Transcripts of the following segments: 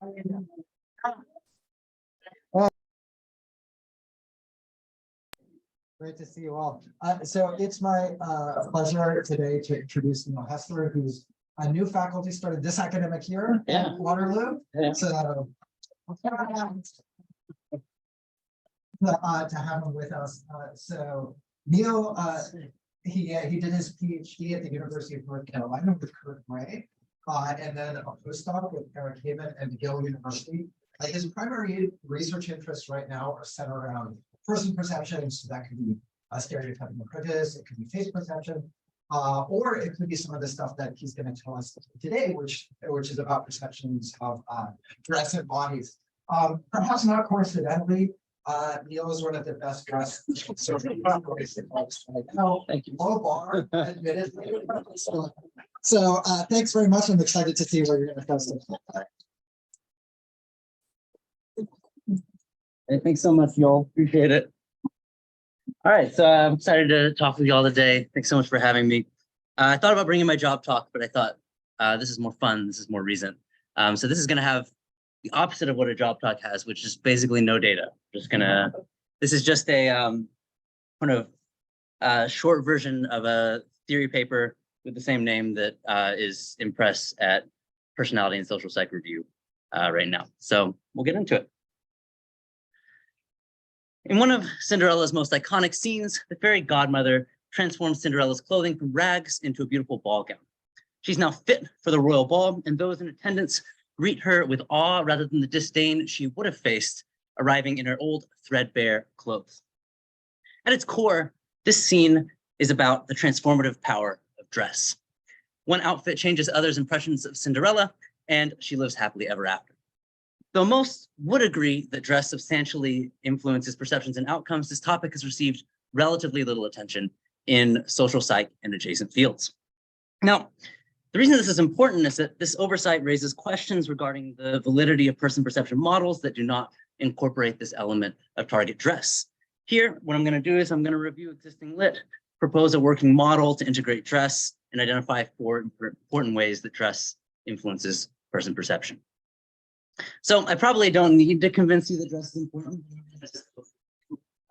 Well, great to see you all. So it's my pleasure today to introduce Neil Hessler, who's a new faculty started this academic year at Waterloo. Yeah. So to have him with us. So Neil, he did his PhD at the University of North Carolina with Kurt Gray, and then a postdoc with Eric Haven at Yale University. His primary research interests right now are centered around person perceptions. So that could be stereotyping and prejudice, it could be face perception, or it could be some of the stuff that he's going to tell us today, which is about perceptions of dress and bodies. Perhaps not coincidentally, Neil is one of the best dressed social folks I know. Thank you. Low bar, admittedly. So thanks very much. I'm excited to see where you're going to go. Hey, thanks so much, y'all. Appreciate it. All right, so I'm excited to talk with y'all today. Thanks so much for having me. I thought about bringing my job talk, but I thought this is more fun. This is more recent. So this is going to have the opposite of what a job talk has, which is basically no data. This is just a kind of short version of a theory paper with the same name that is in press at Personality and Social Psych Review right now. So we'll get into it. In one of Cinderella's most iconic scenes, the fairy godmother transforms Cinderella's clothing from rags into a beautiful ball gown. She's now fit for the royal ball, and those in attendance greet her with awe rather than the disdain she would have faced arriving in her old threadbare clothes. At its core, this scene is about the transformative power of dress. One outfit changes others' impressions of Cinderella, and she lives happily ever after. Though most would agree that dress substantially influences perceptions and outcomes, this topic has received relatively little attention in social psych and adjacent fields. Now, the reason this is important is that this oversight raises questions regarding the validity of person perception models that do not incorporate this element of target dress. Here, what I'm going to do is I'm going to review existing lit, propose a working model to integrate dress, and identify 4 important ways that dress influences person perception. So I probably don't need to convince you that dress is important.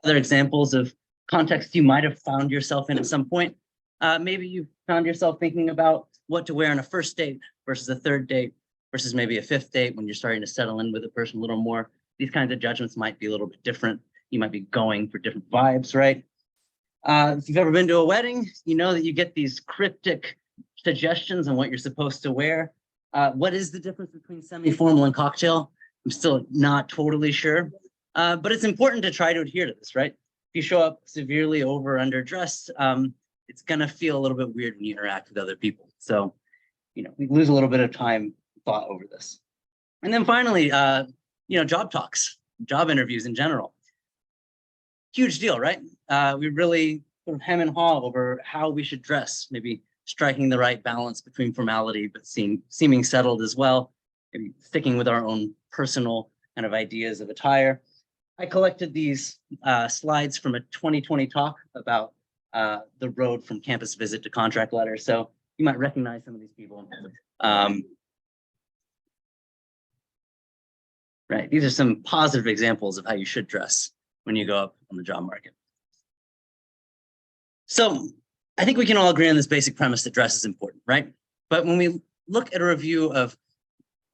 Other examples of contexts you might have found yourself in at some point. Maybe you found yourself thinking about what to wear on a first date versus a third date versus maybe a 5th date when you're starting to settle in with a person a little more. These kinds of judgments might be a little bit different. You might be going for different vibes, right? If you've ever been to a wedding, you know that you get these cryptic suggestions on what you're supposed to wear. What is the difference between semi-formal and cocktail? I'm still not totally sure, but it's important to try to adhere to this, right? If you show up severely over or underdressed, it's gonna feel a little bit weird when you interact with other people. So, we lose a little bit of time and thought over this. And then finally, job talks, job interviews in general. Huge deal, right? We really sort of hem and haw over how we should dress, maybe striking the right balance between formality, but seeming settled as well, maybe sticking with our own personal kind of ideas of attire. I collected these slides from a 2020 talk about the road from campus visit to contract letter. So you might recognize some of these people. Right, these are some positive examples of how you should dress when you go up on the job market. So I think we can all agree on this basic premise that dress is important, right? But when we look at a review of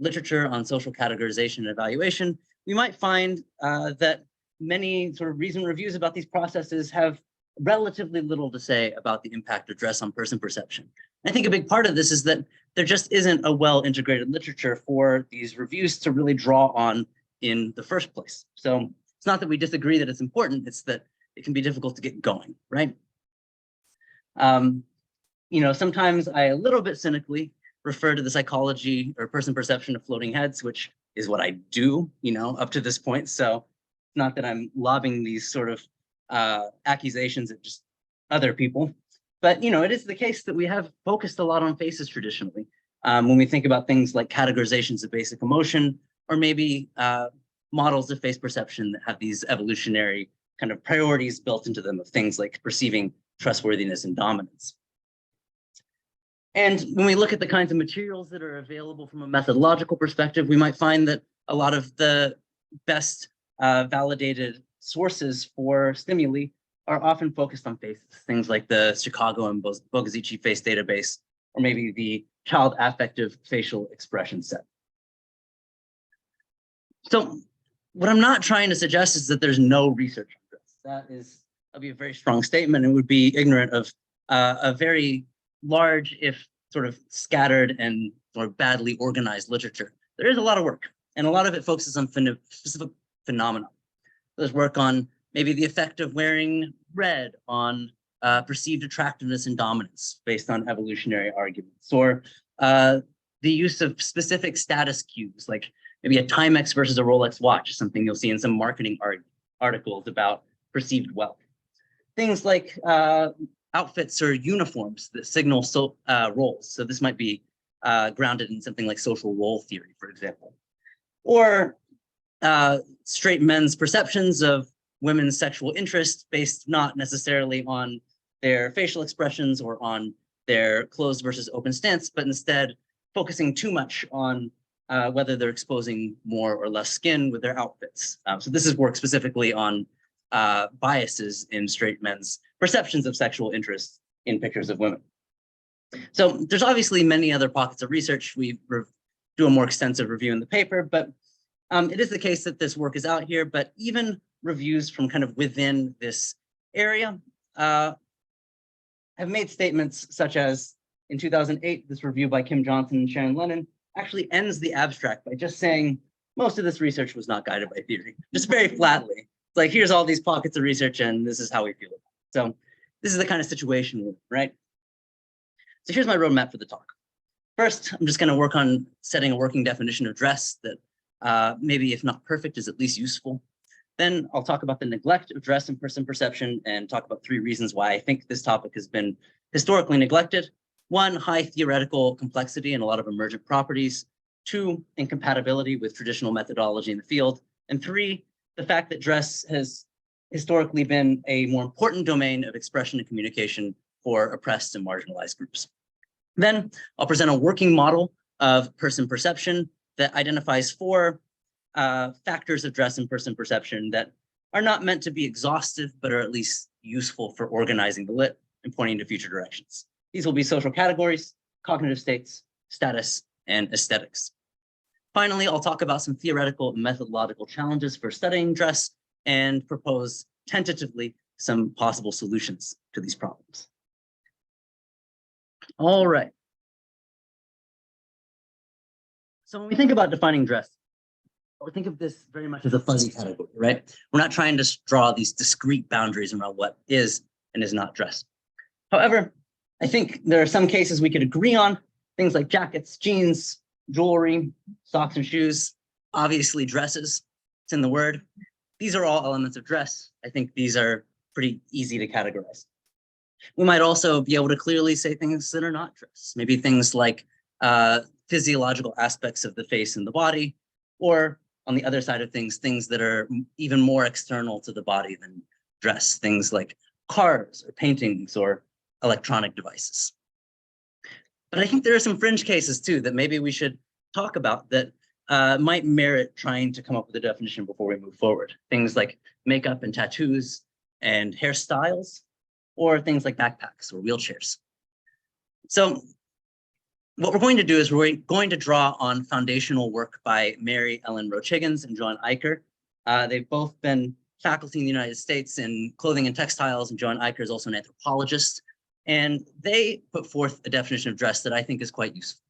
literature on social categorization and evaluation, we might find that many sort of recent reviews about these processes have relatively little to say about the impact of dress on person perception. I think a big part of this is that there just isn't a well-integrated literature for these reviews to really draw on in the first place. So it's not that we disagree that it's important, it's that it can be difficult to get going, right? Sometimes I a little bit cynically refer to the psychology or person perception of floating heads, which is what I do, up to this point. So not that I'm lobbing these sort of accusations at just other people, but it is the case that we have focused a lot on faces traditionally. When we think about things like categorizations of basic emotion, or maybe models of face perception that have these evolutionary kind of priorities built into them of things like perceiving trustworthiness and dominance. And when we look at the kinds of materials that are available from a methodological perspective, we might find that a lot of the best validated sources for stimuli are often focused on faces, things like the Chicago and Bogazici face database, or maybe the child affective facial expression set. So what I'm not trying to suggest is that there's no research on this. That'd be a very strong statement and would be ignorant of a very large, if sort of scattered and sort of badly organized literature. There is a lot of work, and a lot of it focuses on specific phenomena. There's work on maybe the effect of wearing red on perceived attractiveness and dominance based on evolutionary arguments, or the use of specific status cues, like maybe a Timex versus a Rolex watch, something you'll see in some marketing articles about perceived wealth. Things like outfits or uniforms that signal roles. So this might be grounded in something like social role theory, for example. Or straight men's perceptions of women's sexual interest based not necessarily on their facial expressions or on their closed versus open stance, but instead focusing too much on whether they're exposing more or less skin with their outfits. So this is work specifically on biases in straight men's perceptions of sexual interest in pictures of women. So there's obviously many other pockets of research. We do a more extensive review in the paper, but it is the case that this work is out here, but even reviews from kind of within this area have made statements such as in 2008, this review by Kim Johnson and Sharon Lennon actually ends the abstract by just saying most of this research was not guided by theory, just very flatly. It's like, here's all these pockets of research and this is how we feel about it. So this is the kind of situation we're in, right? So here's my roadmap for the talk. First, I'm just going to work on setting a working definition of dress that maybe, if not perfect, is at least useful. Then I'll talk about the neglect of dress and person perception and talk about 3 reasons why I think this topic has been historically neglected. 1, high theoretical complexity and a lot of emergent properties. 2, incompatibility with traditional methodology in the field. And 3, the fact that dress has historically been a more important domain of expression and communication for oppressed and marginalized groups. Then I'll present a working model of person perception that identifies 4 factors of dress and person perception that are not meant to be exhaustive, but are at least useful for organizing the lit and pointing to future directions. These will be social categories, cognitive states, status, and aesthetics. Finally, I'll talk about some theoretical and methodological challenges for studying dress and propose tentatively some possible solutions to these problems. All right. So when we think about defining dress, we think of this very much as a fuzzy category, right? We're not trying to draw these discrete boundaries around what is and is not dress. However, I think there are some cases we could agree on, things like jackets, jeans, jewelry, socks and shoes, obviously dresses, it's in the word. These are all elements of dress. I think these are pretty easy to categorize. We might also be able to clearly say things that are not dress, maybe things like physiological aspects of the face and the body, or on the other side of things that are even more external to the body than dress, things like cars or paintings or electronic devices. But I think there are some fringe cases too that maybe we should talk about that might merit trying to come up with a definition before we move forward. Things like makeup and tattoos and hairstyles, or things like backpacks or wheelchairs. So what we're going to do is we're going to draw on foundational work by Mary Ellen Roach Higgins and Joan Eicher. They've both been faculty in the United States in clothing and textiles, and Joan Eicher is also an anthropologist. And they put forth a definition of dress that I think is quite useful.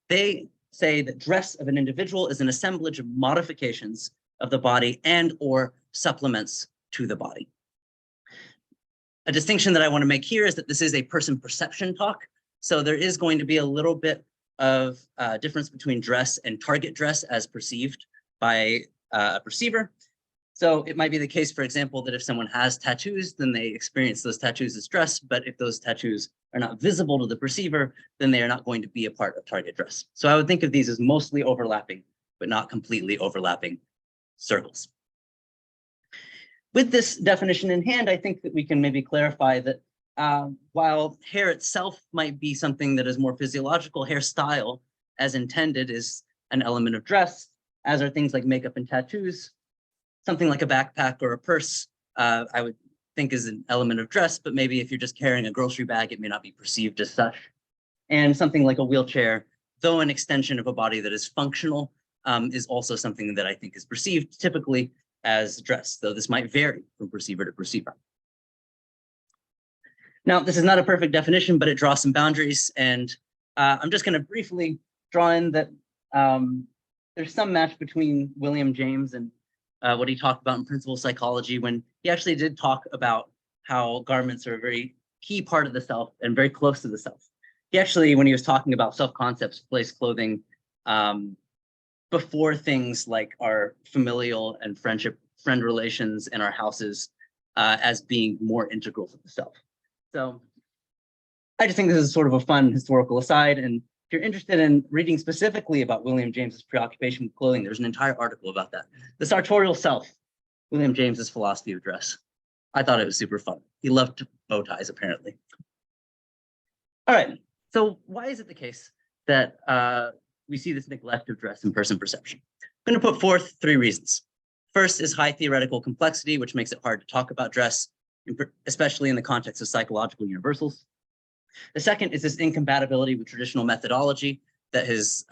They say that dress of an individual is an assemblage of modifications of the body and or supplements to the body. A distinction that I want to make here is that this is a person perception talk. So there is going to be a little bit of difference between dress and target dress as perceived by a perceiver. So it might be the case, for example, that if someone has tattoos, then they experience those tattoos as dress. But if those tattoos are not visible to the perceiver, then they are not going to be a part of target dress. So I would think of these as mostly overlapping, but not completely overlapping circles. With this definition in hand, I think that we can maybe clarify that While hair itself might be something that is more physiological, hairstyle as intended is an element of dress, as are things like makeup and tattoos. Something like a backpack or a purse, I would think is an element of dress, but maybe if you're just carrying a grocery bag, it may not be perceived as such. And something like a wheelchair, though an extension of a body that is functional, is also something that I think is perceived typically as dress, though this might vary from perceiver to perceiver. Now, this is not a perfect definition, but it draws some boundaries, and I'm just going to briefly draw in that there's some match between William James and what he talked about in Principles of Psychology, when he actually did talk about how garments are a very key part of the self and very close to the self. He actually, when he was talking about self-concepts, placed clothing before things like our familial and friend relations and our houses as being more integral to the self. So I just think this is sort of a fun historical aside. And if you're interested in reading specifically about William James's preoccupation with clothing, there's an entire article about that. The Sartorial Self, William James's philosophy of dress. I thought it was super fun. He loved bow ties, apparently. All right, so why is it the case that we see this neglect of dress in person perception? I'm going to put forth 3 reasons. First is high theoretical complexity, which makes it hard to talk about dress, especially in the context of psychological universals. The second is this incompatibility with traditional methodology that has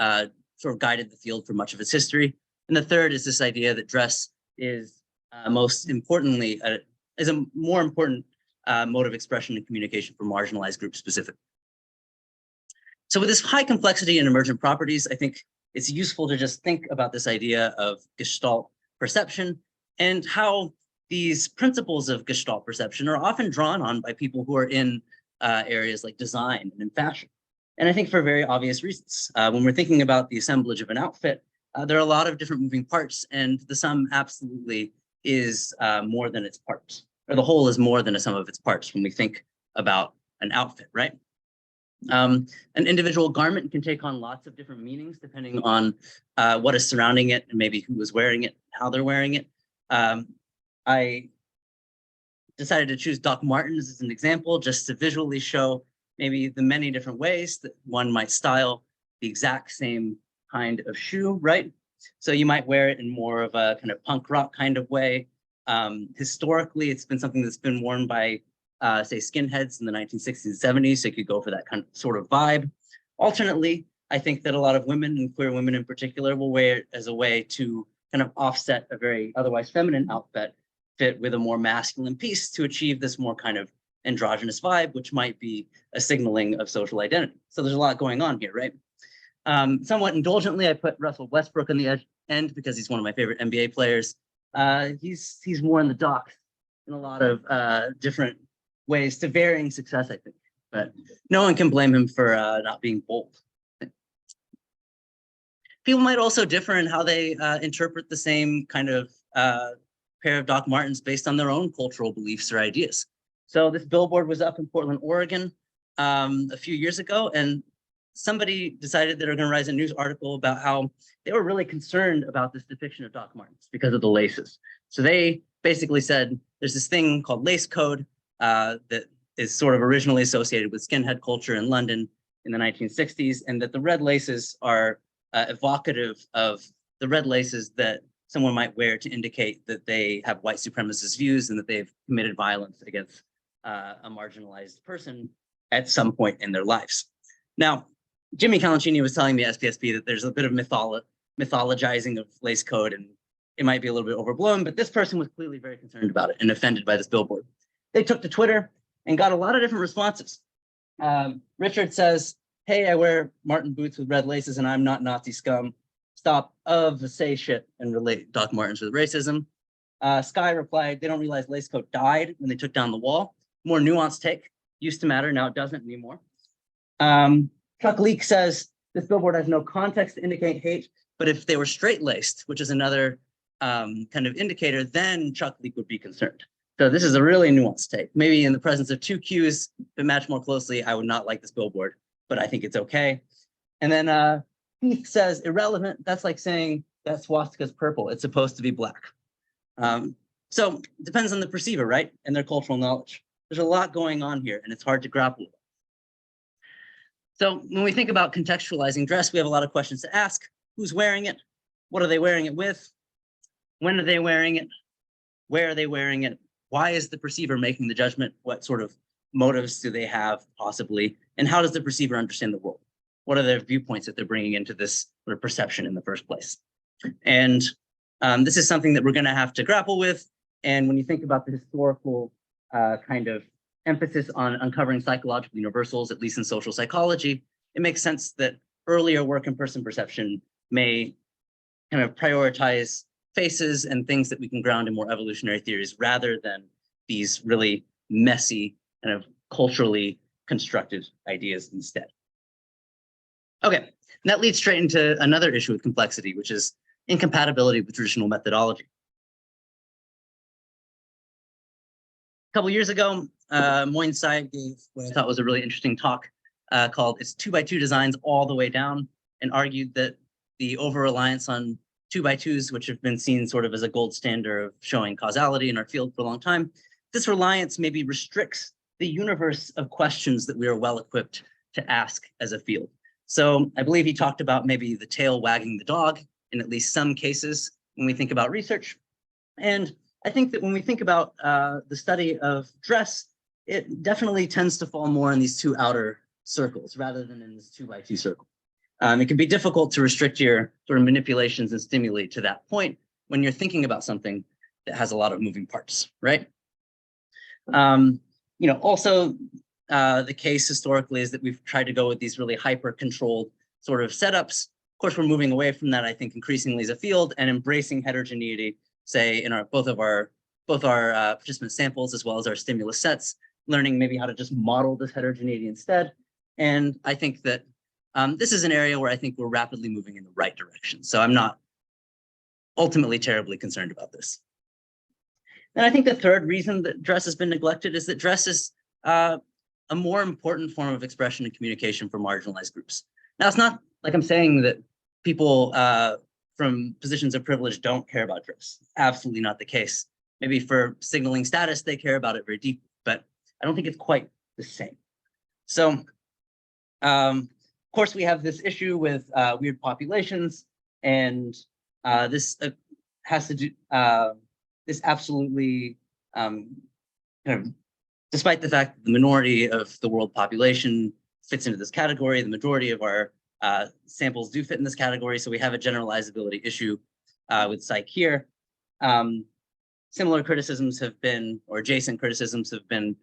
sort of guided the field for much of its history. And the third is this idea that dress is most importantly, is a more important mode of expression and communication for marginalized groups specifically. So with this high complexity and emergent properties, I think it's useful to just think about this idea of Gestalt perception and how these principles of Gestalt perception are often drawn on by people who are in areas like design and in fashion. And I think for very obvious reasons. When we're thinking about the assemblage of an outfit, there are a lot of different moving parts, and the sum absolutely is more than its parts, or the whole is more than a sum of its parts when we think about an outfit, right? An individual garment can take on lots of different meanings depending on what is surrounding it and maybe who is wearing it, how they're wearing it. I decided to choose Doc Martens as an example just to visually show maybe the many different ways that one might style the exact same kind of shoe, right? So you might wear it in more of a kind of punk rock kind of way. Historically, it's been something that's been worn by, say, skinheads in the 1960s and 70s, so you could go for that kind of sort of vibe. Alternately, I think that a lot of women, and queer women in particular, will wear it as a way to kind of offset a very otherwise feminine outfit fit with a more masculine piece to achieve this more kind of androgynous vibe, which might be a signaling of social identity. So there's a lot going on here, right? Somewhat indulgently, I put Russell Westbrook on the end because he's one of my favorite NBA players. He's more in the dock in a lot of different ways to varying success, I think. But no one can blame him for not being bold. People might also differ in how they interpret the same kind of pair of Doc Martens based on their own cultural beliefs or ideas. So this billboard was up in Portland, Oregon a few years ago, and somebody decided they were going to write a news article about how they were really concerned about this depiction of Doc Martens because of the laces. So they basically said there's this thing called lace code that is sort of originally associated with skinhead culture in London in the 1960s, and that the red laces are evocative of the red laces that someone might wear to indicate that they have white supremacist views and that they've committed violence against a marginalized person at some point in their lives. Now, Jimmy Calancini was telling me at SPSP that there's a bit of mythologizing of lace code, and it might be a little bit overblown, but this person was clearly very concerned about it and offended by this billboard. They took to Twitter and got a lot of different responses. Richard says, "Hey, I wear Martin boots with red laces and I'm not Nazi scum. Stop say shit and relate Doc Martens with racism." Sky replied, "They don't realize lace code died when they took down the wall. More nuanced take. Used to matter, now it doesn't anymore." Chuck Leek says, "This billboard has no context to indicate hate, but if they were straight-laced, which is another kind of indicator, then Chuck Leek would be concerned." So this is a really nuanced take. Maybe in the presence of 2 Qs that match more closely, I would not like this billboard, but I think it's okay. And then Heath says, "Irrelevant. That's like saying that swastika's purple. It's supposed to be black." So it depends on the perceiver, right? And their cultural knowledge. There's a lot going on here, and it's hard to grapple with. So when we think about contextualizing dress, we have a lot of questions to ask. Who's wearing it? What are they wearing it with? When are they wearing it? Where are they wearing it? Why is the perceiver making the judgment? What sort of motives do they have, possibly? And how does the perceiver understand the world? What are their viewpoints that they're bringing into this sort of perception in the first place? And this is something that we're going to have to grapple with. And when you think about the historical kind of emphasis on uncovering psychological universals, at least in social psychology, it makes sense that earlier work in person perception may kind of prioritize faces and things that we can ground in more evolutionary theories rather than these really messy kind of culturally constructed ideas instead. Okay, and that leads straight into another issue with complexity, which is incompatibility with traditional methodology. A couple years ago, Moin Syed gave what I thought was a really interesting talk called "It's 2x2 Designs All the Way Down," and argued that the over-reliance on 2x2s, which have been seen sort of as a gold standard of showing causality in our field for a long time, this reliance maybe restricts the universe of questions that we are well equipped to ask as a field. So I believe he talked about maybe the tail wagging the dog in at least some cases when we think about research. And I think that when we think about the study of dress, it definitely tends to fall more in these two outer circles rather than in this 2x2 circle. It can be difficult to restrict your sort of manipulations and stimuli to that point when you're thinking about something that has a lot of moving parts, right? Also the case historically is that we've tried to go with these really hyper-controlled sort of setups. Of course, we're moving away from that, I think, increasingly as a field and embracing heterogeneity, say in both our participant samples as well as our stimulus sets, learning maybe how to just model this heterogeneity instead. And I think that this is an area where I think we're rapidly moving in the right direction. So I'm not ultimately terribly concerned about this. And I think the third reason that dress has been neglected is that dress is a more important form of expression and communication for marginalized groups. Now, it's not like I'm saying that people from positions of privilege don't care about dress. Absolutely not the case. Maybe for signaling status, they care about it very deeply, but I don't think it's quite the same. So, of course, we have this issue with weird populations, and this has to do, this absolutely, kind of, despite the fact that the minority of the world population fits into this category, the majority of our samples do fit in this category, so we have a generalizability issue with psych here. Similar criticisms have been, or adjacent criticisms have been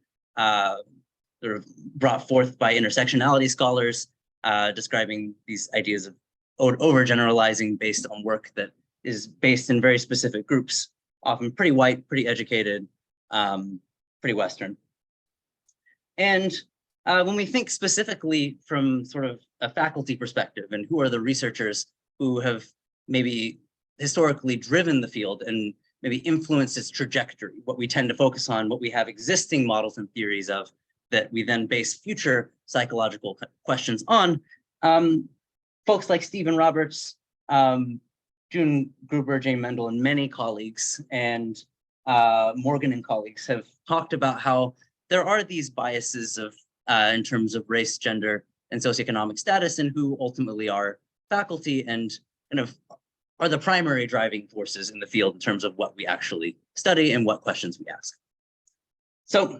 sort of brought forth by intersectionality scholars, describing these ideas of overgeneralizing based on work that is based in very specific groups, often pretty white, pretty educated, pretty Western. And when we think specifically from sort of a faculty perspective and who are the researchers who have maybe historically driven the field and maybe influenced its trajectory, what we tend to focus on, what we have existing models and theories of that we then base future psychological questions on, folks like Stephen Roberts, June Gruber, Jane Mendel, and many colleagues, and Morgan and colleagues have talked about how there are these biases of in terms of race, gender, and socioeconomic status, and who ultimately are faculty and kind of are the primary driving forces in the field in terms of what we actually study and what questions we ask. So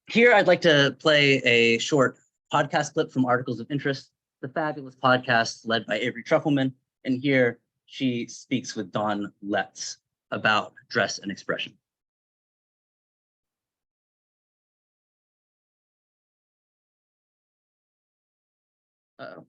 here I'd like to play a short podcast clip from Articles of Interest, the fabulous podcast led by Avery Trufelman. And here she speaks with Dawn Letts about dress and expression. Uh-oh.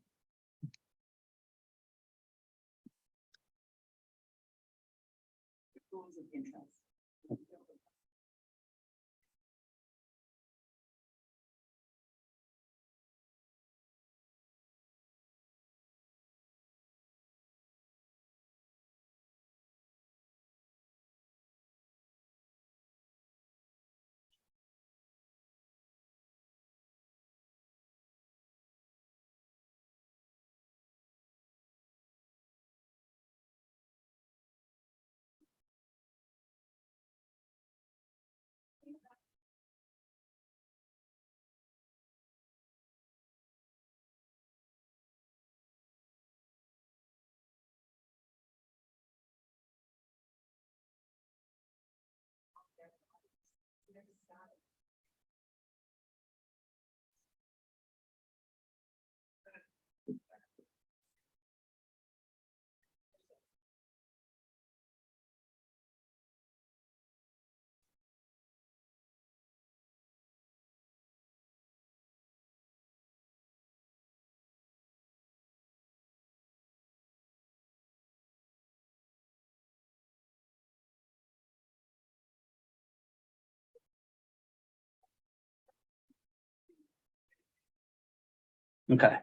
Okay.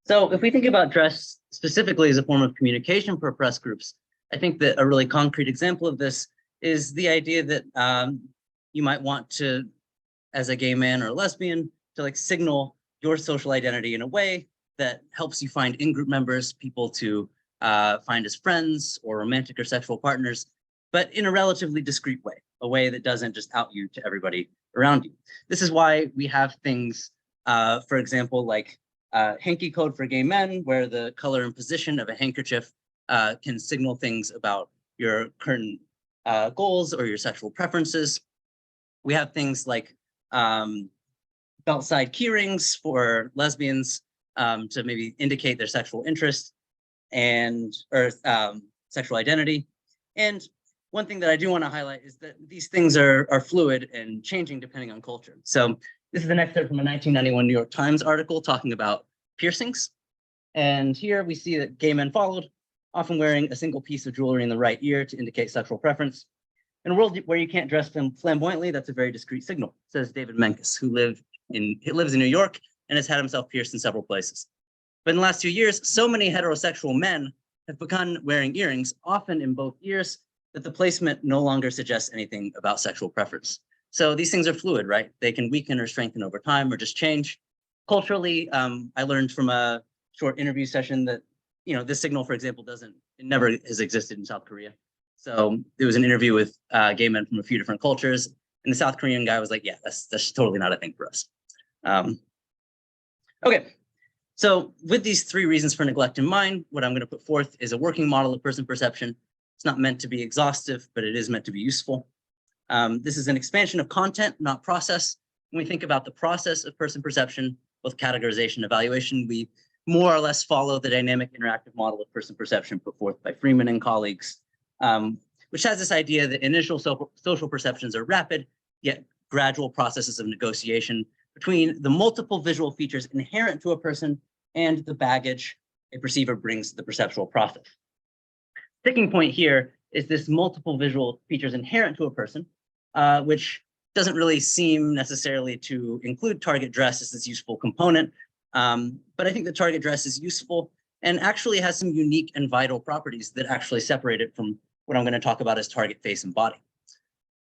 So if we think about dress specifically as a form of communication for oppressed groups, I think that a really concrete example of this is the idea that you might want to, as a gay man or a lesbian, to like signal your social identity in a way that helps you find in-group members, people to find as friends or romantic or sexual partners, but in a relatively discreet way, a way that doesn't just out you to everybody around you. This is why we have things, for example, like hanky code for gay men, where the color and position of a handkerchief can signal things about your current goals or your sexual preferences. We have things like belt side key rings for lesbians to maybe indicate their sexual interest and or sexual identity. And one thing that I do want to highlight is that these things are fluid and changing depending on culture. So this is an excerpt from a 1991 New York Times article talking about piercings. And here we see that gay men followed, often wearing a single piece of jewelry in the right ear to indicate sexual preference. In a world where you can't dress flamboyantly, that's a very discreet signal, says David Menkes, who lives in New York and has had himself pierced in several places. But in the last 2 years, so many heterosexual men have begun wearing earrings, often in both ears, that the placement no longer suggests anything about sexual preference. So these things are fluid, right? They can weaken or strengthen over time or just change. Culturally, I learned from a short interview session that, this signal, for example, never has existed in South Korea. So there was an interview with gay men from a few different cultures, and the South Korean guy was like, yeah, that's totally not a thing for us. Okay, so with these 3 reasons for neglect in mind, what I'm going to put forth is a working model of person perception. It's not meant to be exhaustive, but it is meant to be useful. This is an expansion of content, not process. When we think about the process of person perception, both categorization and evaluation, we more or less follow the dynamic interactive model of person perception put forth by Freeman and colleagues, which has this idea that initial social perceptions are rapid, yet gradual processes of negotiation between the multiple visual features inherent to a person and the baggage a perceiver brings to the perceptual process. Sticking point here is this multiple visual features inherent to a person, which doesn't really seem necessarily to include target dress as this useful component. But I think the target dress is useful and actually has some unique and vital properties that actually separate it from what I'm going to talk about as target face and body.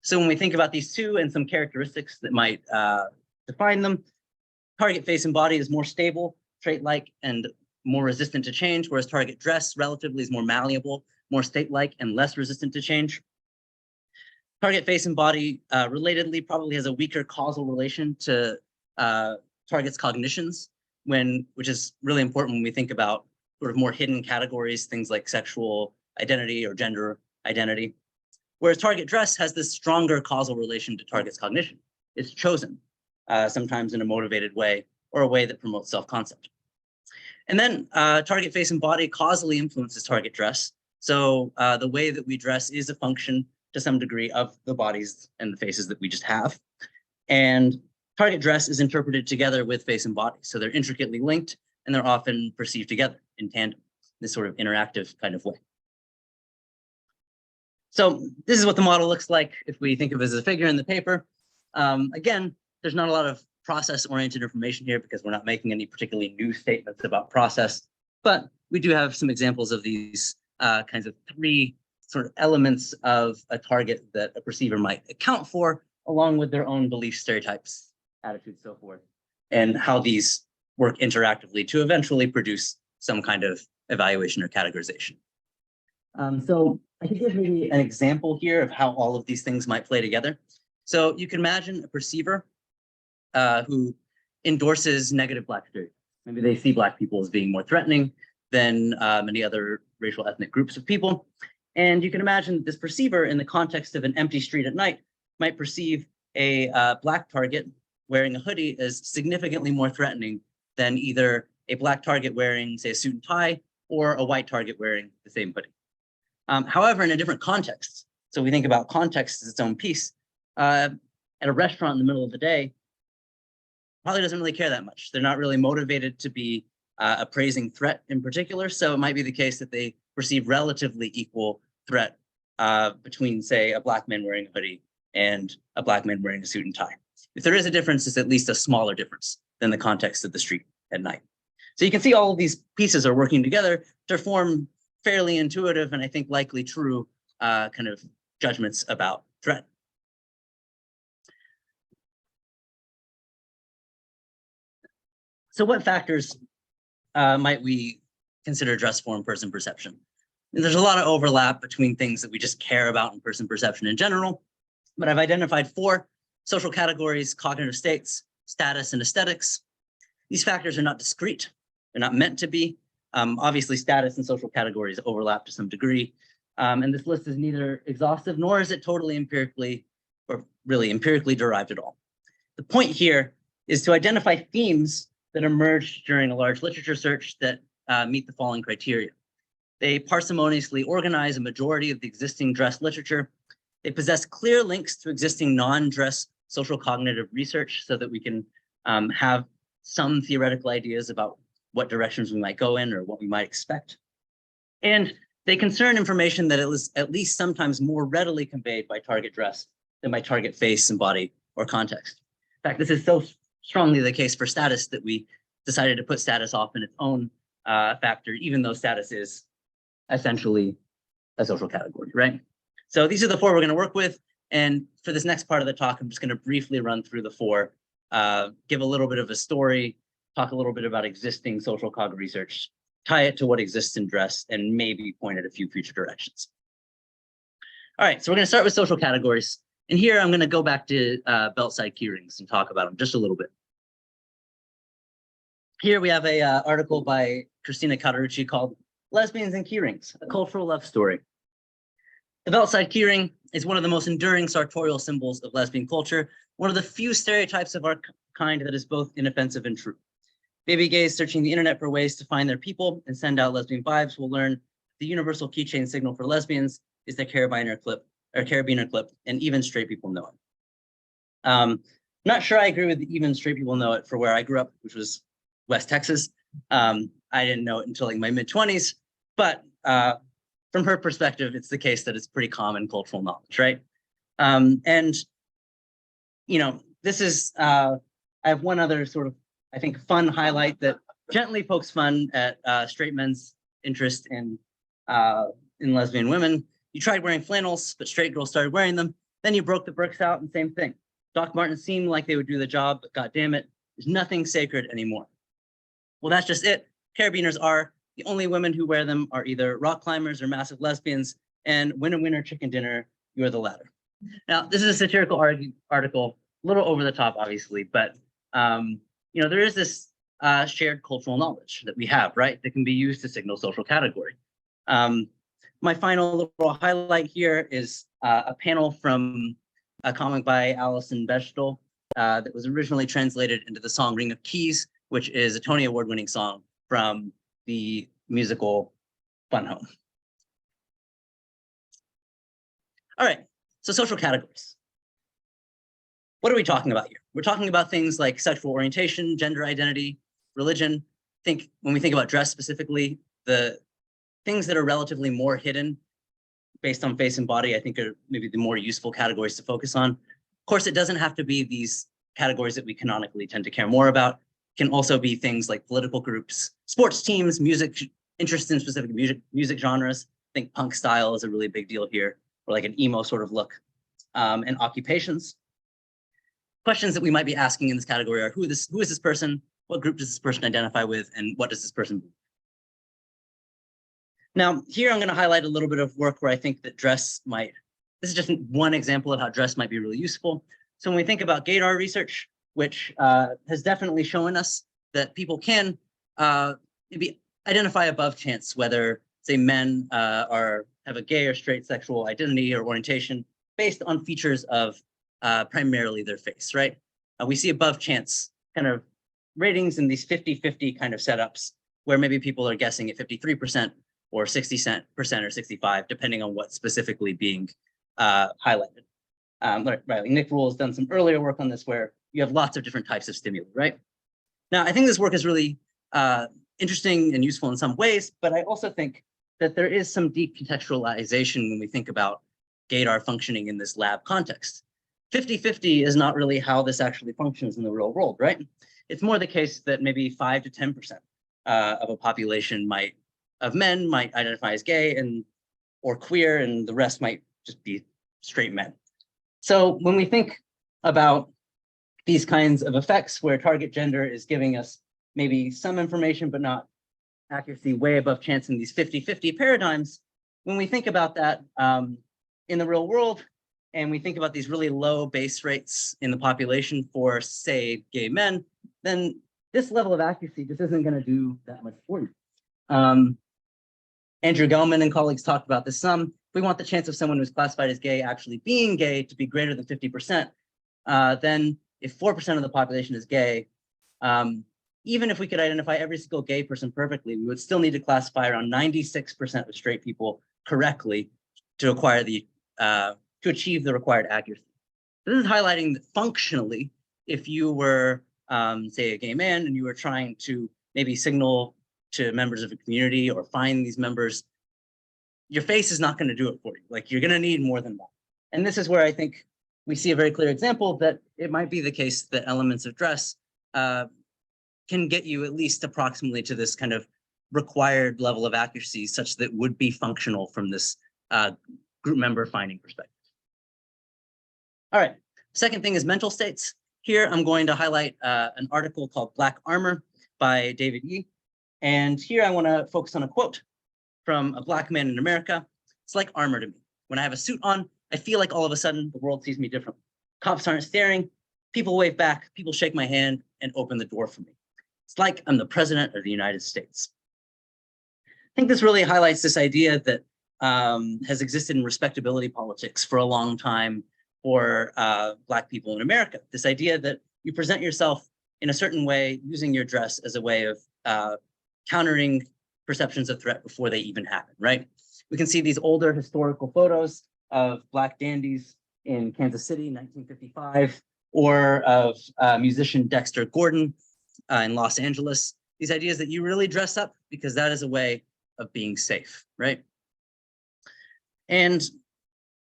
So when we think about these two and some characteristics that might define them, target face and body is more stable, trait-like, and more resistant to change, whereas target dress relatively is more malleable, more state-like, and less resistant to change. Target face and body, relatedly, probably has a weaker causal relation to target's cognitions, which is really important when we think about sort of more hidden categories, things like sexual identity or gender identity. Whereas target dress has this stronger causal relation to target's cognition. It's chosen, sometimes in a motivated way or a way that promotes self-concept. And then target face and body causally influences target dress. So the way that we dress is a function to some degree of the bodies and the faces that we just have. And target dress is interpreted together with face and body. So they're intricately linked and they're often perceived together in tandem, this sort of interactive kind of way. So this is what the model looks like if we think of it as a figure in the paper. Again, there's not a lot of process-oriented information here because we're not making any particularly new statements about process, but we do have some examples of these kinds of 3 sort of elements of a target that a perceiver might account for, along with their own beliefs, stereotypes, attitudes, so forth, and how these work interactively to eventually produce some kind of evaluation or categorization. So I can give maybe an example here of how all of these things might play together. So you can imagine a perceiver who endorses negative Black stereotypes. Maybe they see Black people as being more threatening than many other racial ethnic groups of people. And you can imagine this perceiver in the context of an empty street at night might perceive a Black target wearing a hoodie as significantly more threatening than either a Black target wearing, say, a suit and tie, or a white target wearing the same hoodie. However, in a different context, so we think about context as its own piece, at a restaurant in the middle of the day, probably doesn't really care that much. They're not really motivated to be appraising threat in particular. So it might be the case that they perceive relatively equal threat between, say, a Black man wearing a hoodie and a Black man wearing a suit and tie. If there is a difference, it's at least a smaller difference than the context of the street at night. So you can see all of these pieces are working together to form fairly intuitive and I think likely true kind of judgments about dread. So what factors might we consider dress form person perception? And there's a lot of overlap between things that we just care about in person perception in general, but I've identified 4 social categories: cognitive states, status, and aesthetics. These factors are not discrete. They're not meant to be. Obviously, status and social categories overlap to some degree. And this list is neither exhaustive nor is it totally empirically or really empirically derived at all. The point here is to identify themes that emerged during a large literature search that meet the following criteria. They parsimoniously organize a majority of the existing dress literature. They possess clear links to existing non-dress social cognitive research so that we can have some theoretical ideas about what directions we might go in or what we might expect. And they concern information that is at least sometimes more readily conveyed by target dress than by target face and body or context. In fact, this is so strongly the case for status that we decided to put status off in its own factor, even though status is essentially a social category, right? So these are the 4 we're going to work with. And for this next part of the talk, I'm just going to briefly run through the 4, give a little bit of a story, talk a little bit about existing social cog research, tie it to what exists in dress, and maybe point at a few future directions. All right, so we're going to start with social categories. And here I'm going to go back to belt side key rings and talk about them just a little bit. Here we have a article by Christina Cauterucci called Lesbians and Key Rings, a cultural love story. The belt side key ring is one of the most enduring sartorial symbols of lesbian culture, one of the few stereotypes of our kind that is both inoffensive and true. Baby gays searching the internet for ways to find their people and send out lesbian vibes will learn the universal keychain signal for lesbians is the carabiner clip, and even straight people know it. Not sure I agree with even straight people know it for where I grew up, which was West Texas. I didn't know it until like my mid-20s, but from her perspective, it's the case that it's pretty common cultural knowledge, right? And, you know, this is, I have one other sort of, I think, fun highlight that gently pokes fun at straight men's interest in lesbian women. You tried wearing flannels, but straight girls started wearing them. Then you broke the bricks out and same thing. Doc Martens seemed like they would do the job, but God damn it, there's nothing sacred anymore. Well, that's just it. Carabiners are. The only women who wear them are either rock climbers or massive lesbians, and winner, winner, chicken dinner, you're the latter. Now, this is a satirical article, a little over the top, obviously, but you know, there is this shared cultural knowledge that we have, right, that can be used to signal social category. My final little highlight here is a panel from a comic by Alison Bechdel that was originally translated into the song Ring of Keys, which is a Tony Award-winning song from the musical Fun Home. All right, so social categories. What are we talking about here? We're talking about things like sexual orientation, gender identity, religion. When we think about dress specifically, the things that are relatively more hidden based on face and body, I think are maybe the more useful categories to focus on. Of course, it doesn't have to be these categories that we canonically tend to care more about. It can also be things like political groups, sports teams, music, interest in specific music genres. I think punk style is a really big deal here, or like an emo sort of look, and occupations. Questions that we might be asking in this category are who is this person? What group does this person identify with? And what does this person do? Now, here I'm going to highlight a little bit of work where I think that dress might, this is just one example of how dress might be really useful. So when we think about gaydar research, which has definitely shown us that people can maybe identify above chance whether, say, men have a gay or straight sexual identity or orientation based on features of primarily their face, right? We see above chance kind of ratings in these 50-50 kind of setups where maybe people are guessing at 53% or 60% or 65%, depending on what's specifically being highlighted. Right, like Nick Rule has done some earlier work on this where you have lots of different types of stimuli, right? Now, I think this work is really interesting and useful in some ways, but I also think that there is some deep contextualization when we think about gaydar functioning in this lab context. 50-50 is not really how this actually functions in the real world, right? It's more the case that maybe 5 to 10% of a population of men might identify as gay or queer, and the rest might just be straight men. So when we think about these kinds of effects where target gender is giving us maybe some information, but not accuracy way above chance in these 50-50 paradigms, when we think about that in the real world, and we think about these really low base rates in the population for, say, gay men, then this level of accuracy just isn't going to do that much for you. Andrew Gelman and colleagues talked about this some. If we want the chance of someone who's classified as gay actually being gay to be greater than 50%, then if 4% of the population is gay, even if we could identify every single gay person perfectly, we would still need to classify around 96% of straight people correctly to acquire to achieve the required accuracy. This is highlighting that functionally, if you were, say, a gay man and you were trying to maybe signal to members of a community or find these members, your face is not going to do it for you. Like, you're going to need more than that. And this is where I think we see a very clear example that it might be the case that elements of dress can get you at least approximately to this kind of required level of accuracy such that would be functional from this group member finding perspective. All right, second thing is mental states. Here I'm going to highlight an article called Black Armor by David Yee. And here I want to focus on a quote from a Black man in America. It's like armor to me. When I have a suit on, I feel like all of a sudden the world sees me differently. Cops aren't staring, people wave back, people shake my hand and open the door for me. It's like I'm the president of the United States. I think this really highlights this idea that has existed in respectability politics for a long time for Black people in America. This idea that you present yourself in a certain way using your dress as a way of countering perceptions of threat before they even happen, right? We can see these older historical photos of Black dandies in Kansas City, 1955, or of musician Dexter Gordon in Los Angeles. These ideas that you really dress up because that is a way of being safe, right? And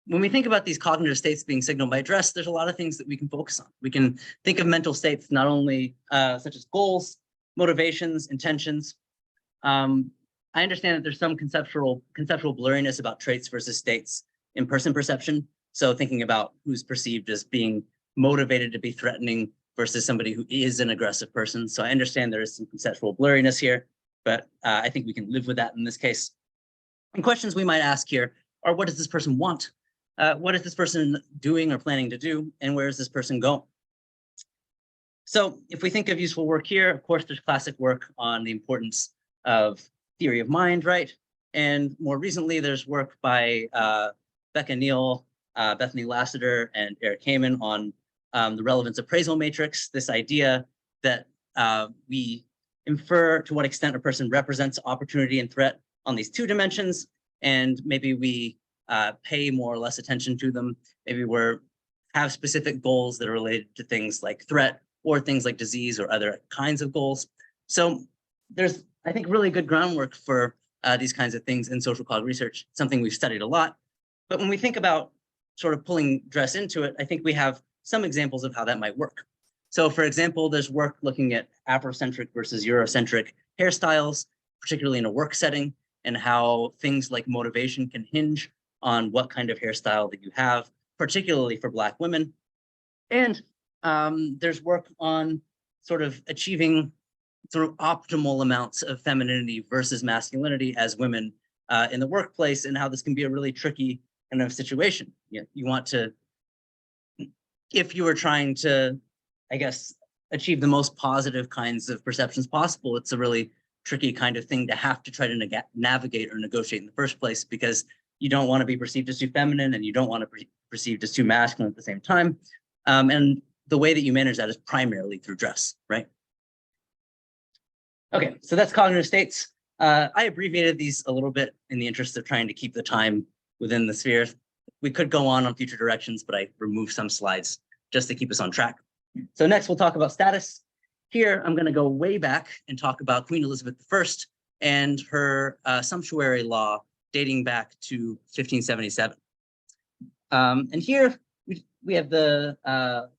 when we think about these cognitive states being signaled by dress, there's a lot of things that we can focus on. We can think of mental states not only such as goals, motivations, intentions. I understand that there's some conceptual blurriness about traits versus states in person perception. So thinking about who's perceived as being motivated to be threatening versus somebody who is an aggressive person. So I understand there is some conceptual blurriness here, but I think we can live with that in this case. And questions we might ask here are, what does this person want? What is this person doing or planning to do? And where is this person going? So if we think of useful work here, of course, there's classic work on the importance of theory of mind, right? And more recently, there's work by Becca Neal, Bethany Lassiter, and Eric Kamen on the relevance appraisal matrix, this idea that we infer to what extent a person represents opportunity and threat on these two dimensions, and maybe we pay more or less attention to them. Maybe we have specific goals that are related to things like threat or things like disease or other kinds of goals. So there's, I think, really good groundwork for these kinds of things in social cog research, something we've studied a lot. But when we think about sort of pulling dress into it, I think we have some examples of how that might work. So for example, there's work looking at Afrocentric versus Eurocentric hairstyles, particularly in a work setting, and how things like motivation can hinge on what kind of hairstyle that you have, particularly for Black women. And there's work on sort of achieving sort of optimal amounts of femininity versus masculinity as women in the workplace, and how this can be a really tricky kind of situation. You want to, if you were trying to, I guess, achieve the most positive kinds of perceptions possible, it's a really tricky kind of thing to have to try to navigate or negotiate in the first place, because you don't want to be perceived as too feminine and you don't want to be perceived as too masculine at the same time. And the way that you manage that is primarily through dress, right? Okay, so that's cognitive states. I abbreviated these a little bit in the interest of trying to keep the time within the sphere. We could go on future directions, but I removed some slides just to keep us on track. So next we'll talk about status. Here, I'm going to go way back and talk about Queen Elizabeth I and her sumptuary law dating back to 1577. And here we have the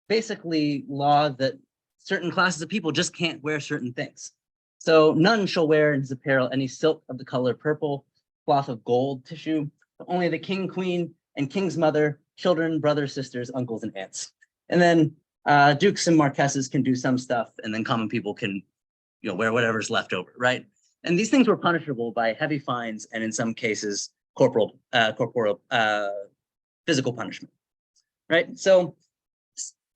basically law that certain classes of people just can't wear certain things. So none shall wear in his apparel any silk of the color purple, cloth of gold tissue, but only the king, queen, and king's mother, children, brothers, sisters, uncles, and aunts. And then dukes and marquesses can do some stuff, and then common people can, wear whatever's left over, right? And these things were punishable by heavy fines, and in some cases, corporal physical punishment, right? So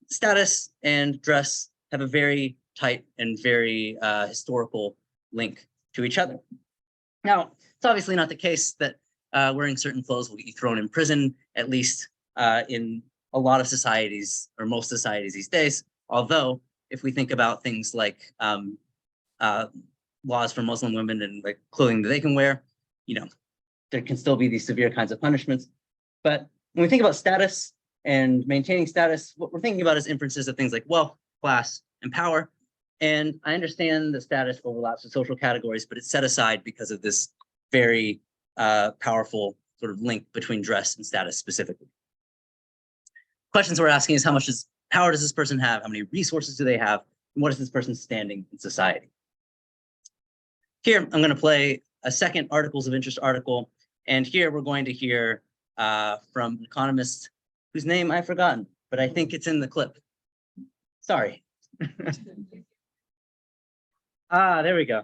status and dress have a very tight and very historical link to each other. Now, it's obviously not the case that wearing certain clothes will get you thrown in prison, at least in a lot of societies or most societies these days. Although, if we think about things like laws for Muslim women and like clothing that they can wear, there can still be these severe kinds of punishments. But when we think about status and maintaining status, what we're thinking about is inferences of things like wealth, class, and power. And I understand the status overlaps with social categories, but it's set aside because of this very powerful sort of link between dress and status specifically. Questions we're asking is how much power does this person have? How many resources do they have? And what is this person's standing in society? Here, I'm going to play a second articles of interest article. And here we're going to hear from an economist whose name I've forgotten, but I think it's in the clip. Sorry. There we go.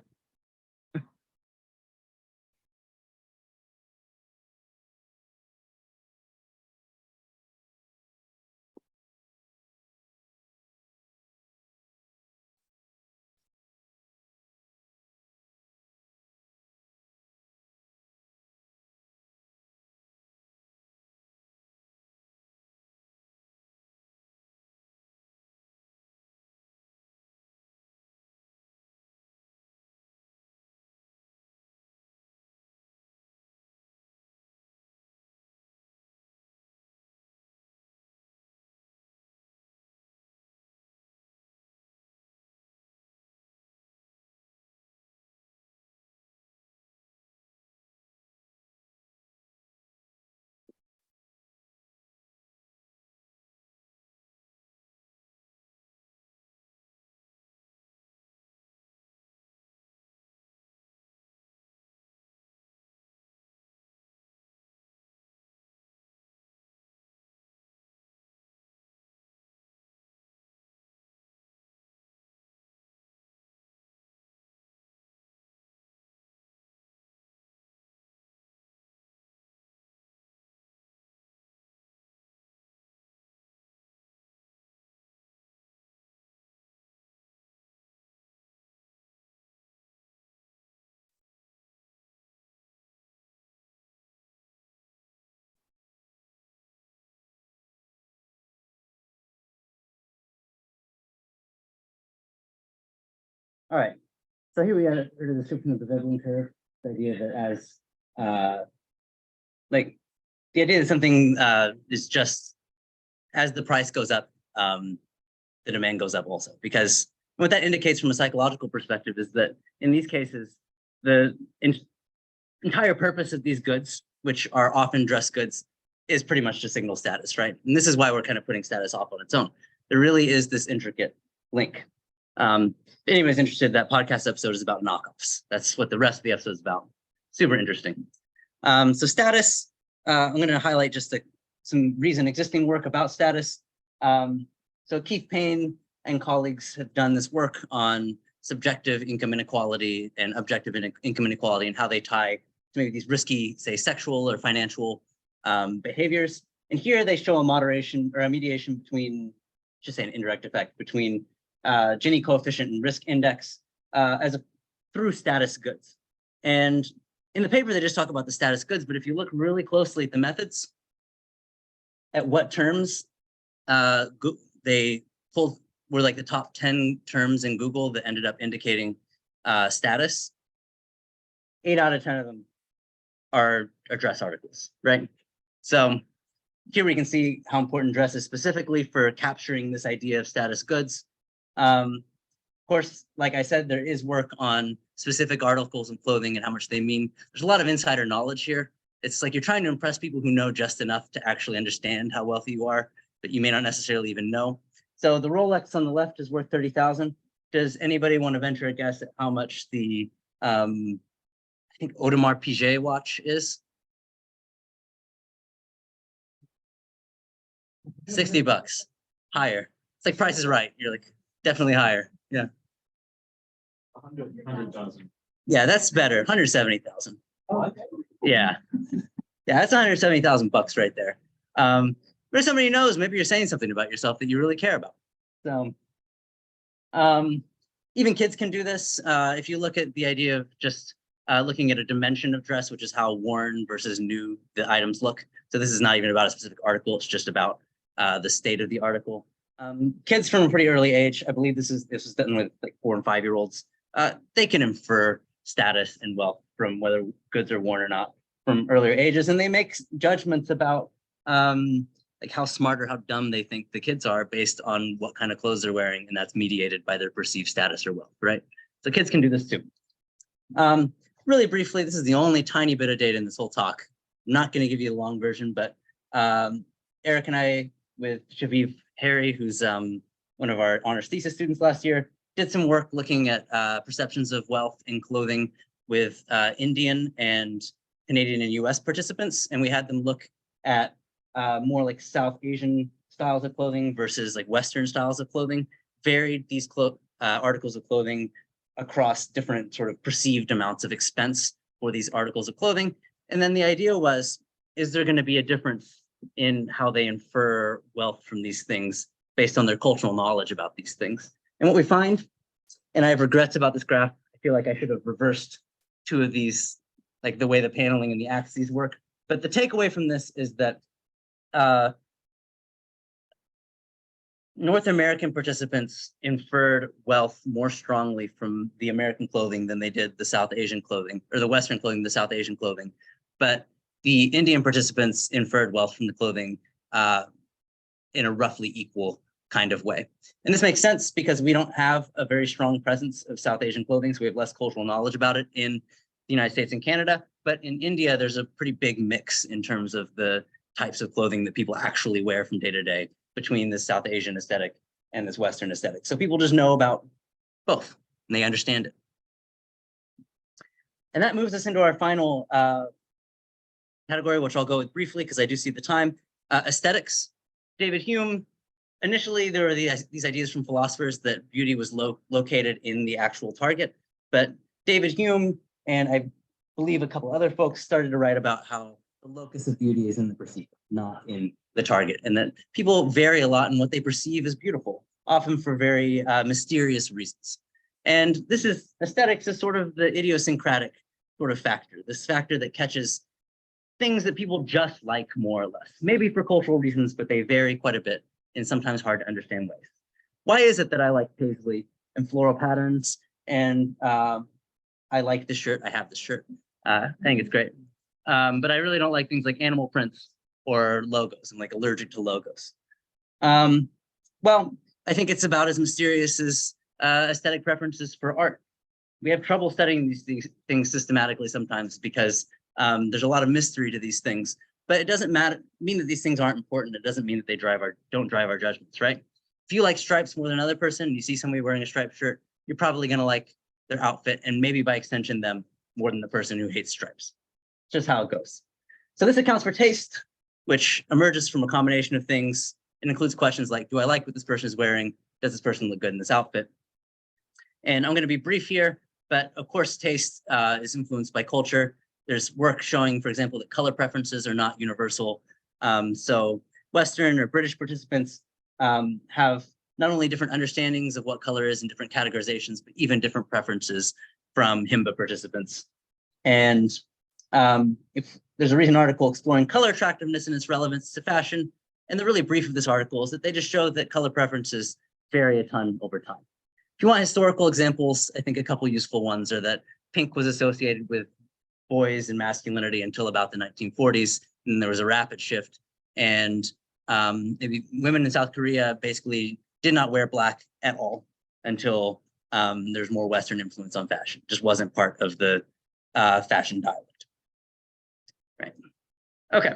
All right. So here we are at the description of the Veblen curve, the idea that as the idea that something is just as the price goes up, the demand goes up also. Because what that indicates from a psychological perspective is that in these cases, the entire purpose of these goods, which are often dress goods, is pretty much to signal status, right? And this is why we're kind of putting status off on its own. There really is this intricate link. If anybody's interested, that podcast episode is about knockoffs. That's what the rest of the episode is about. Super interesting. So status, I'm going to highlight just some recent existing work about status. So Keith Payne and colleagues have done this work on subjective income inequality and objective income inequality and how they tie to maybe these risky, say, sexual or financial behaviors. And here they show a moderation or a mediation between, just say an indirect effect between Gini coefficient and risk index through status goods. And in the paper, they just talk about the status goods, but if you look really closely at the methods, at what terms they pulled were like the top 10 terms in Google that ended up indicating status, 8 out of 10 of them are dress articles, right? So here we can see how important dress is specifically for capturing this idea of status goods. Of course, like I said, there is work on specific articles and clothing and how much they mean. There's a lot of insider knowledge here. It's like you're trying to impress people who know just enough to actually understand how wealthy you are, but you may not necessarily even know. So the Rolex on the left is worth 30,000. Does anybody want to venture a guess at how much the I think Audemars Piguet watch is? $60. Higher. It's like Price is Right. You're like definitely higher. Yeah. 100,000. Yeah, that's better. 170,000. Yeah. Yeah, that's 170,000 bucks right there. But if somebody knows, maybe you're saying something about yourself that you really care about. So even kids can do this. If you look at the idea of just looking at a dimension of dress, which is how worn versus new the items look. So this is not even about a specific article. It's just about the state of the article. Kids from a pretty early age, I believe this was done with like 4 and 5 year olds. They can infer status and wealth from whether goods are worn or not from earlier ages, and they make judgments about like how smart or how dumb they think the kids are based on what kind of clothes they're wearing, and that's mediated by their perceived status or wealth, right? So kids can do this too. Really briefly, this is the only tiny bit of data in this whole talk. I'm not going to give you a long version, but Eric and I, with Shaviv Harry, who's one of our honors thesis students last year, did some work looking at perceptions of wealth in clothing with Indian and Canadian and US participants. And we had them look at more like South Asian styles of clothing versus like Western styles of clothing, varied these articles of clothing across different sort of perceived amounts of expense for these articles of clothing. And then the idea was, is there going to be a difference in how they infer wealth from these things based on their cultural knowledge about these things? And what we find, and I have regrets about this graph, I feel like I should have reversed 2 of these, like the way the paneling and the axes work. But the takeaway from this is that North American participants inferred wealth more strongly from the American clothing than they did the South Asian clothing, or the Western clothing, the South Asian clothing. But the Indian participants inferred wealth from the clothing in a roughly equal kind of way. And this makes sense because we don't have a very strong presence of South Asian clothing, so we have less cultural knowledge about it in the United States and Canada. But in India, there's a pretty big mix in terms of the types of clothing that people actually wear from day to day between this South Asian aesthetic and this Western aesthetic. So people just know about both and they understand it. And that moves us into our final category, which I'll go with briefly because I do see the time. Aesthetics. David Hume, initially there were these ideas from philosophers that beauty was located in the actual target, but David Hume and I believe a couple other folks started to write about how the locus of beauty is in the perceiver, not in the target, and that people vary a lot in what they perceive as beautiful, often for very mysterious reasons. And this is aesthetics is sort of the idiosyncratic sort of factor, this factor that catches things that people just like more or less, maybe for cultural reasons, but they vary quite a bit in sometimes hard to understand ways. Why is it that I like paisley and floral patterns? And I like this shirt. I have this shirt. I think it's great. But I really don't like things like animal prints or logos. I'm like allergic to logos. Well, I think it's about as mysterious as aesthetic preferences for art. We have trouble studying these things systematically sometimes because there's a lot of mystery to these things, but it doesn't mean that these things aren't important. It doesn't mean that they don't drive our judgments, right? If you like stripes more than another person, and you see somebody wearing a striped shirt, you're probably going to like their outfit and maybe by extension them more than the person who hates stripes. It's just how it goes. So this accounts for taste, which emerges from a combination of things. It includes questions like, do I like what this person is wearing? Does this person look good in this outfit? And I'm going to be brief here, but of course, taste is influenced by culture. There's work showing, for example, that color preferences are not universal. So Western or British participants have not only different understandings of what color is and different categorizations, but even different preferences from Himba participants. And if there's a recent article exploring color attractiveness and its relevance to fashion, and the really brief of this article is that they just show that color preferences vary a ton over time. If you want historical examples, I think a couple useful ones are that pink was associated with boys and masculinity until about the 1940s, and there was a rapid shift. And maybe women in South Korea basically did not wear black at all until there's more Western influence on fashion. It just wasn't part of the fashion dialect. Right. Okay.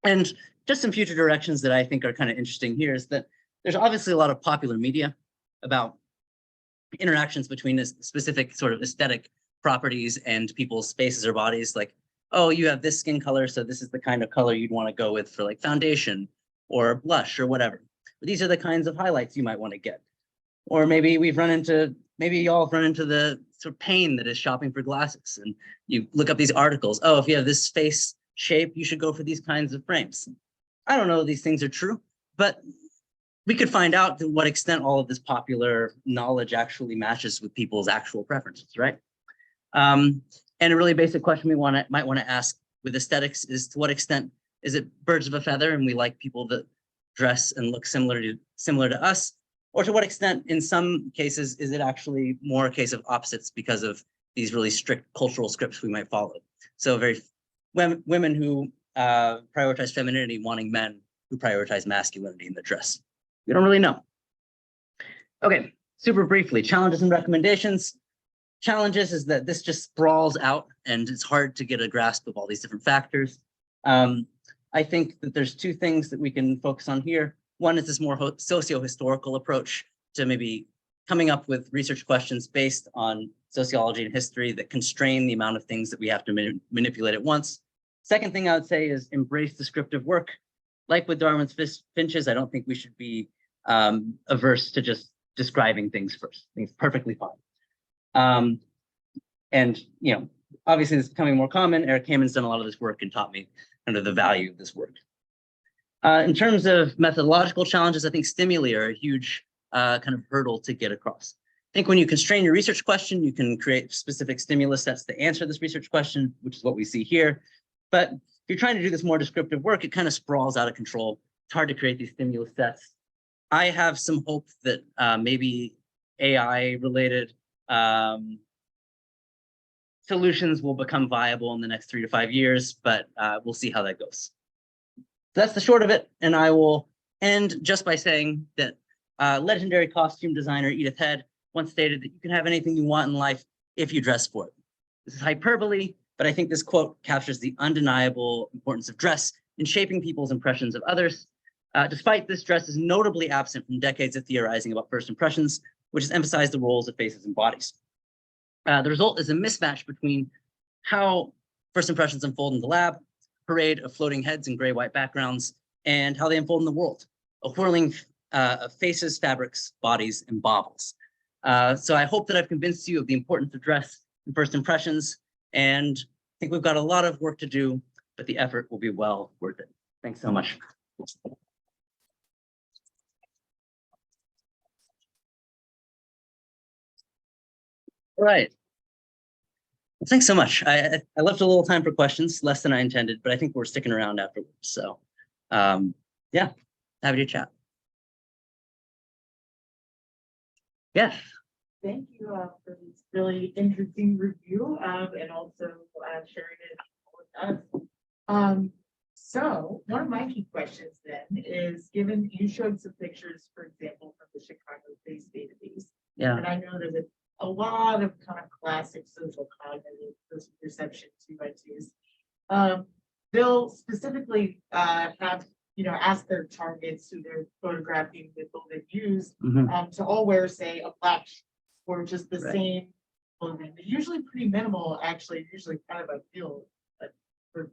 And just some future directions that I think are kind of interesting here is that there's obviously a lot of popular media about interactions between a specific sort of aesthetic properties and people's spaces or bodies. Like, oh, you have this skin color, so this is the kind of color you'd want to go with for like foundation or blush or whatever. But these are the kinds of highlights you might want to get. Or maybe maybe y'all have run into the sort of pain that is shopping for glasses, and you look up these articles. Oh, if you have this face shape, you should go for these kinds of frames. I don't know if these things are true, but we could find out to what extent all of this popular knowledge actually matches with people's actual preferences, right? And a really basic question we might want to ask with aesthetics is, to what extent is it birds of a feather and we like people that dress and look similar to us? Or to what extent, in some cases, is it actually more a case of opposites because of these really strict cultural scripts we might follow? So women who prioritize femininity wanting men who prioritize masculinity in the dress. We don't really know. Okay, super briefly, challenges and recommendations. Challenges is that this just sprawls out and it's hard to get a grasp of all these different factors. I think that there's two things that we can focus on here. One is this more socio-historical approach to maybe coming up with research questions based on sociology and history that constrain the amount of things that we have to manipulate at once. Second thing I would say is embrace descriptive work. Like with Darwin's finches, I don't think we should be averse to just describing things first. I think it's perfectly fine. And obviously this is becoming more common. Eric Kamen's done a lot of this work and taught me kind of the value of this work. In terms of methodological challenges, I think stimuli are a huge kind of hurdle to get across. I think when you constrain your research question, you can create specific stimulus sets to answer this research question, which is what we see here. But if you're trying to do this more descriptive work, it kind of sprawls out of control. It's hard to create these stimulus sets. I have some hope that maybe AI-related solutions will become viable in the next 3 to 5 years, but we'll see how that goes. So that's the short of it, and I will end just by saying that legendary costume designer Edith Head once stated that you can have anything you want in life if you dress for it. This is hyperbole, but I think this quote captures the undeniable importance of dress in shaping people's impressions of others. Despite this, dress is notably absent from decades of theorizing about first impressions, which has emphasized the roles of faces and bodies. The result is a mismatch between how first impressions unfold in the lab, parade of floating heads and gray-white backgrounds, and how they unfold in the world, a whirling of faces, fabrics, bodies, and baubles. So I hope that I've convinced you of the importance of dress in first impressions, and I think we've got a lot of work to do, but the effort will be well worth it. Thanks so much. All right. Thanks so much. I left a little time for questions, less than I intended, but I think we're sticking around afterwards. So yeah, happy to chat. Yes. Thank you for this really interesting review and also sharing it with us. So one of my key questions then is, given you showed some pictures, for example, from the Chicago Face Database, Yeah. and I know there's a lot of kind of classic social cognitive perception 2x2s. They'll specifically have ask their targets who they're photographing with what they've used to all wear, say, a black or just the same clothing. They're usually pretty minimal, actually, usually kind of a feel like for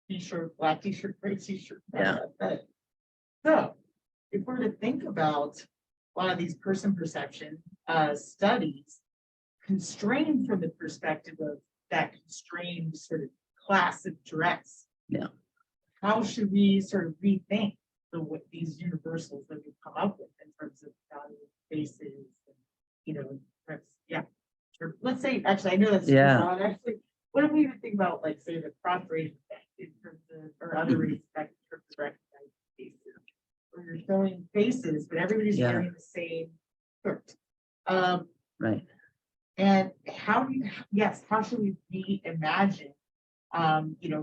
t-shirt, black t-shirt, gray t-shirt. Yeah. So if we're to think about a lot of these person perception studies constrained from the perspective of that constrained sort of class of dress. Yeah. How should we sort of rethink these universals that we've come up with in terms of valuing faces and, yeah. Or let's say, actually, I know that's broad. Actually, what if we even think about, like, say, the cross-race effect in terms of, or other race effect in terms of recognizing faces, where you're showing faces, but everybody's wearing the same shirt. Right. And how should we reimagine,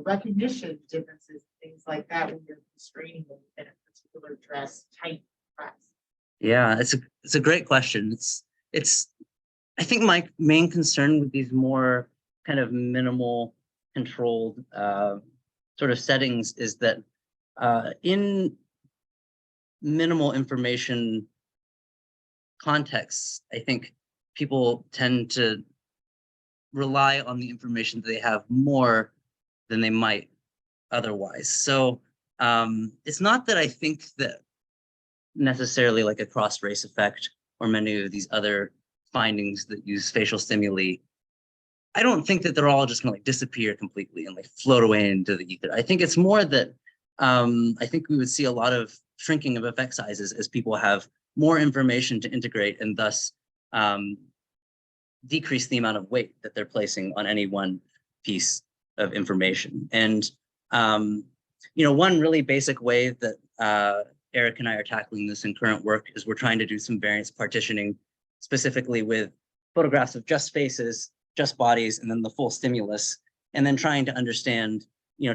recognition differences, things like that, when you're constraining them in a particular dress type class? Yeah, it's a great question. I think my main concern with these more kind of minimal controlled sort of settings is that in minimal information contexts, I think people tend to rely on the information that they have more than they might otherwise. So it's not that I think that necessarily like a cross-race effect or many of these other findings that use facial stimuli, I don't think that they're all just gonna like disappear completely and like float away into the ether. I think it's more that I think we would see a lot of shrinking of effect sizes as people have more information to integrate and thus decrease the amount of weight that they're placing on any one piece of information. And one really basic way that Eric and I are tackling this in current work is we're trying to do some variance partitioning, specifically with photographs of just faces, just bodies, and then the full stimulus, and then trying to understand,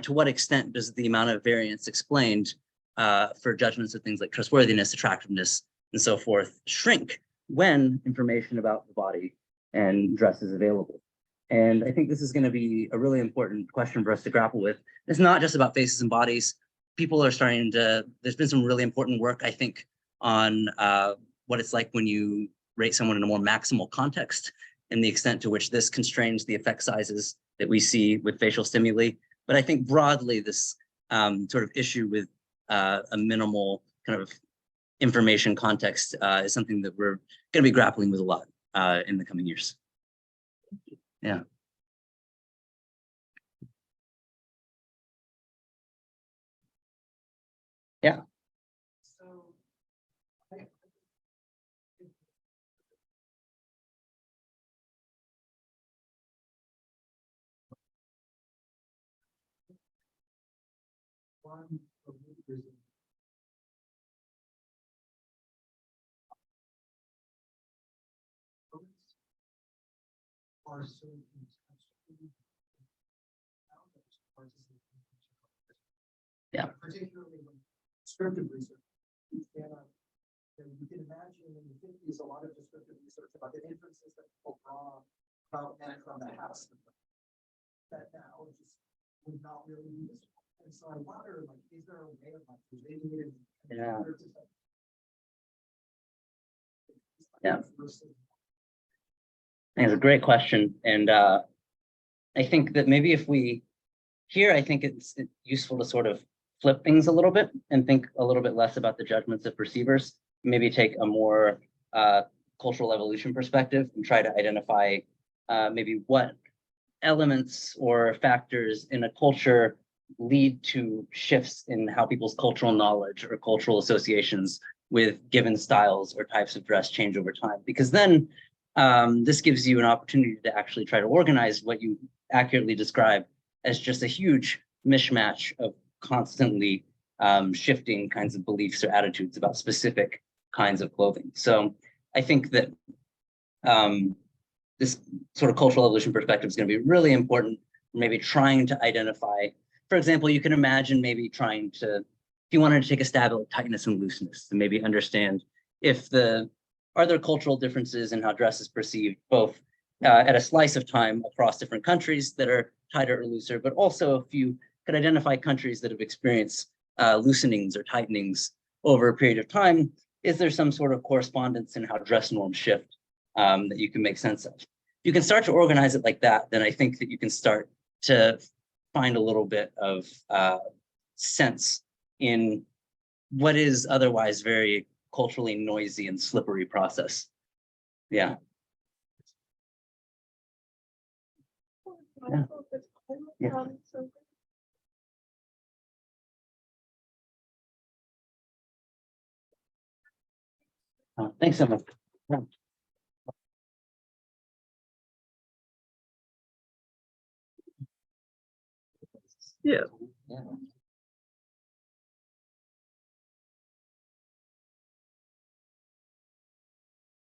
to what extent does the amount of variance explained for judgments of things like trustworthiness, attractiveness, and so forth shrink when information about the body and dress is available. And I think this is going to be a really important question for us to grapple with. It's not just about faces and bodies. People are starting to, there's been some really important work, I think, on what it's like when you rate someone in a more maximal context and the extent to which this constrains the effect sizes that we see with facial stimuli. But I think broadly, this sort of issue with a minimal kind of information context is something that we're going to be grappling with a lot in the coming years. Yeah. Yeah. So, one of the reasons are so Yeah. Particularly when descriptive research. And you can imagine in the 50s, a lot of descriptive research about the inferences that people draw about men from the house that now just would not really be useful. And so I wonder, like, is there a way of like relating it? Yeah. Yeah. I think it's a great question. And I think that maybe if we here, I think it's useful to sort of flip things a little bit and think a little bit less about the judgments of perceivers, maybe take a more cultural evolution perspective and try to identify maybe what elements or factors in a culture lead to shifts in how people's cultural knowledge or cultural associations with given styles or types of dress change over time. Because then this gives you an opportunity to actually try to organize what you accurately describe as just a huge mishmash of constantly shifting kinds of beliefs or attitudes about specific kinds of clothing. So I think that this sort of cultural evolution perspective is going to be really important, maybe trying to identify, for example, you can imagine maybe trying to, if you wanted to take a stab at tightness and looseness, to maybe understand if are there cultural differences in how dress is perceived, both at a slice of time across different countries that are tighter or looser, but also if you could identify countries that have experienced loosenings or tightenings over a period of time, is there some sort of correspondence in how dress norms shift that you can make sense of? If you can start to organize it like that, then I think that you can start to find a little bit of sense in what is otherwise very culturally noisy and slippery process. Yeah. Yeah. Yeah. Thanks so much. Yeah. Yeah.